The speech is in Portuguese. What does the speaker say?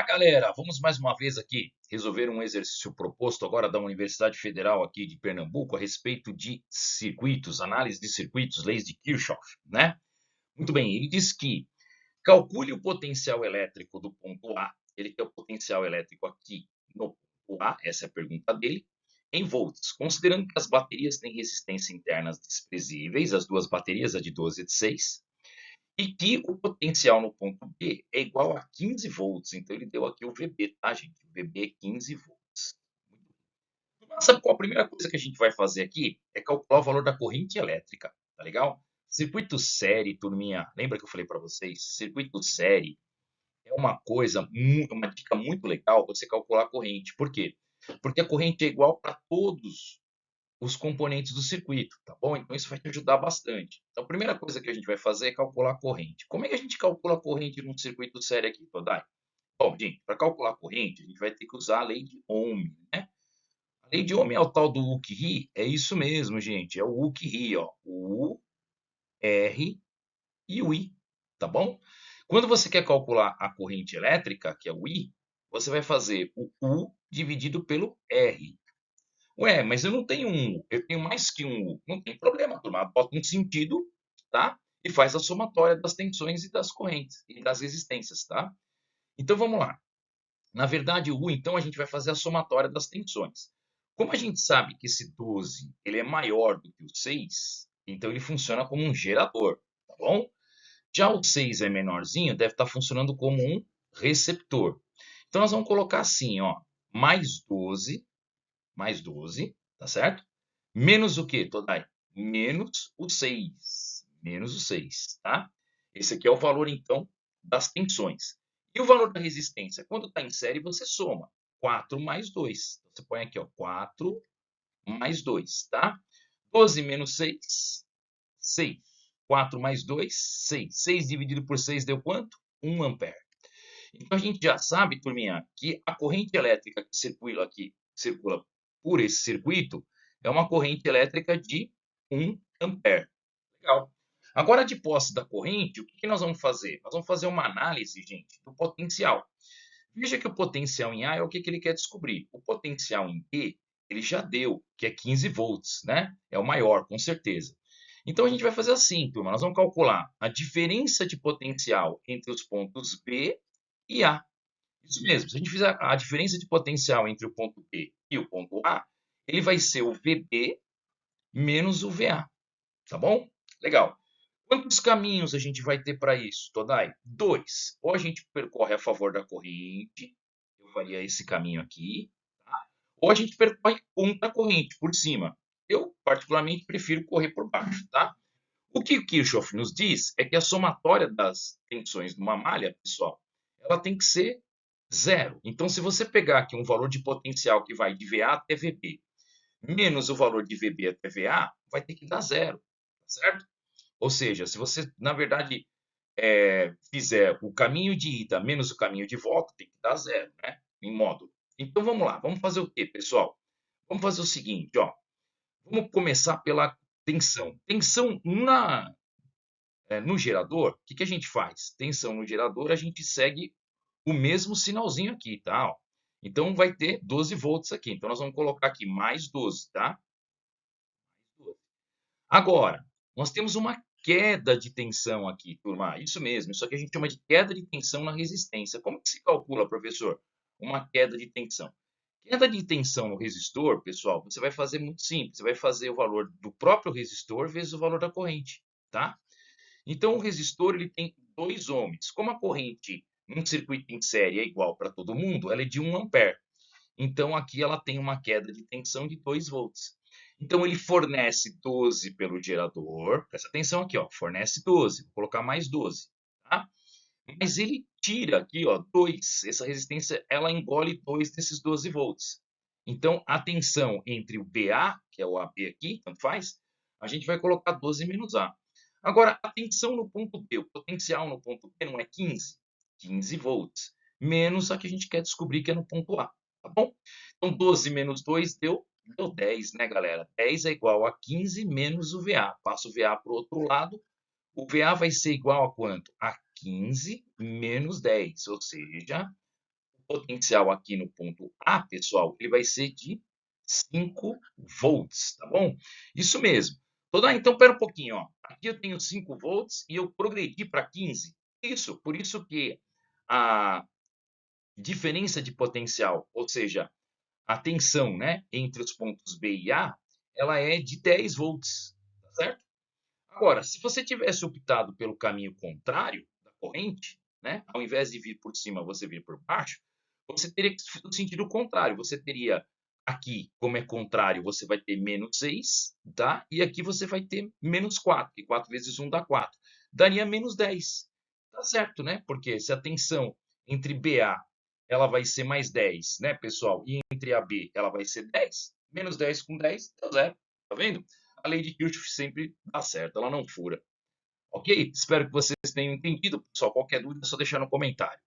Olá, galera! Vamos mais uma vez aqui resolver um exercício proposto agora da Universidade Federal aqui de Pernambuco a respeito de circuitos, análise de circuitos, leis de Kirchhoff, né? Muito bem, ele diz que calcule o potencial elétrico do ponto A, ele quer o potencial elétrico aqui no ponto A, essa é a pergunta dele, em volts, considerando que as baterias têm resistência internas desprezíveis, as duas baterias, a de 12 e a de 6, e que o potencial no ponto B é igual a 15 volts. Então, ele deu aqui o VB, tá, gente? O VB é 15 volts. Sabe qual a primeira coisa que a gente vai fazer aqui? É calcular o valor da corrente elétrica, tá legal? Circuito série, turminha, lembra que eu falei para vocês? Circuito série é uma coisa, uma dica muito legal você calcular a corrente. Por quê? Porque a corrente é igual para todos os componentes do circuito, tá bom? Então isso vai te ajudar bastante. Então a primeira coisa que a gente vai fazer é calcular a corrente. Como é que a gente calcula a corrente num circuito sério aqui, Todai? Bom, gente, para calcular a corrente, a gente vai ter que usar a lei de Ohm, né? A lei de Ohm é o tal do U-Ri, é isso mesmo, gente, é o U-Ri, ó, o U, R e o I, tá bom? Quando você quer calcular a corrente elétrica, que é o I, você vai fazer o U dividido pelo R. Ué, mas eu não tenho um U, eu tenho mais que um U. Não tem problema, turma. Bota um sentido, tá? E faz a somatória das tensões e das correntes e das resistências, tá? Então vamos lá. Na verdade, o U, então, a gente vai fazer a somatória das tensões. Como a gente sabe que esse 12 ele é maior do que o 6, então ele funciona como um gerador, tá bom? Já o 6 é menorzinho, deve estar funcionando como um receptor. Então nós vamos colocar assim, ó, mais 12, tá certo? Menos o quê, Todai? Menos o 6. Menos o 6, tá? Esse aqui é o valor, então, das tensões. E o valor da resistência? Quando está em série, você soma. 4 mais 2. Você põe aqui, ó, 4 mais 2, tá? 12 menos 6, 6. 4 mais 2, 6. 6 dividido por 6 deu quanto? 1 ampere. Então, a gente já sabe, turminha, que a corrente elétrica que circula por esse circuito é uma corrente elétrica de 1 ampere. Legal. Agora, de posse da corrente, o que nós vamos fazer? Nós vamos fazer uma análise, gente, do potencial. Veja que o potencial em A é o que ele quer descobrir. O potencial em B, ele já deu, que é 15 volts, né? É o maior, com certeza. Então, a gente vai fazer assim, turma. Nós vamos calcular a diferença de potencial entre os pontos B e A. Isso mesmo. Se a gente fizer a diferença de potencial entre o ponto B e o ponto A, ele vai ser o VB menos o VA. Tá bom? Legal. Quantos caminhos a gente vai ter para isso, Todai? Dois. Ou a gente percorre a favor da corrente, eu faria esse caminho aqui, tá? Ou a gente percorre contra a corrente, por cima. Eu, particularmente, prefiro correr por baixo, tá? O que o Kirchhoff nos diz é que a somatória das tensões de uma malha, pessoal, ela tem que ser zero. Então, se você pegar aqui um valor de potencial que vai de VA até VB, menos o valor de VB até VA, vai ter que dar zero, tá certo? Ou seja, se você, na verdade, fizer o caminho de ida menos o caminho de volta, tem que dar zero, né? Em módulo. Então, vamos lá. Vamos fazer o quê, pessoal? Vamos fazer o seguinte, ó. Vamos começar pela tensão. Tensão no gerador, o que a gente faz? Tensão no gerador, a gente segue o mesmo sinalzinho aqui, tá? Ó. Então, vai ter 12 volts aqui. Então, nós vamos colocar aqui mais 12, tá? Agora, nós temos uma queda de tensão aqui, turma. Isso mesmo, isso aqui a gente chama de queda de tensão na resistência. Como que se calcula, professor? Uma queda de tensão. Queda de tensão no resistor, pessoal, você vai fazer muito simples. Você vai fazer o valor do próprio resistor vezes o valor da corrente, tá? Então, o resistor ele tem 2 ohms. Como a corrente num circuito em série é igual para todo mundo, ela é de 1 ampere. Então, aqui ela tem uma queda de tensão de 2 volts. Então, ele fornece 12 pelo gerador. Presta atenção aqui, ó, fornece 12. Vou colocar mais 12. Tá? Mas ele tira aqui, ó, 2. Essa resistência ela engole 2 desses 12 volts. Então, a tensão entre o BA, que é o AB aqui, tanto faz, a gente vai colocar 12 menos A. Agora, a tensão no ponto B, o potencial no ponto B não é 15? 15 volts. Menos a que a gente quer descobrir que é no ponto A. Tá bom? Então, 12 menos 2 deu 10, né, galera? 10 é igual a 15 menos o VA. Passo o VA para o outro lado. O VA vai ser igual a quanto? A 15 menos 10. Ou seja, potencial aqui no ponto A, pessoal, ele vai ser de 5 volts, tá bom? Isso mesmo. Então, espera um pouquinho, ó. Aqui eu tenho 5 volts e eu progredi para 15. Isso, por isso que a diferença de potencial, ou seja, a tensão, né, entre os pontos B e A, ela é de 10 volts, tá certo? Agora, se você tivesse optado pelo caminho contrário da corrente, né, ao invés de vir por cima, você vir por baixo, você teria que ir no sentido contrário. Você teria aqui, como é contrário, você vai ter menos 6, tá? E aqui você vai ter menos 4, que 4 vezes 1 dá 4. Daria menos 10. Tá certo, né? Porque se a tensão entre BA ela vai ser mais 10, né, pessoal? E entre AB ela vai ser 10. Menos 10 com 10 dá zero. Tá vendo? A lei de Kirchhoff sempre dá certo, ela não fura. Ok? Espero que vocês tenham entendido. Pessoal, qualquer dúvida é só deixar no comentário.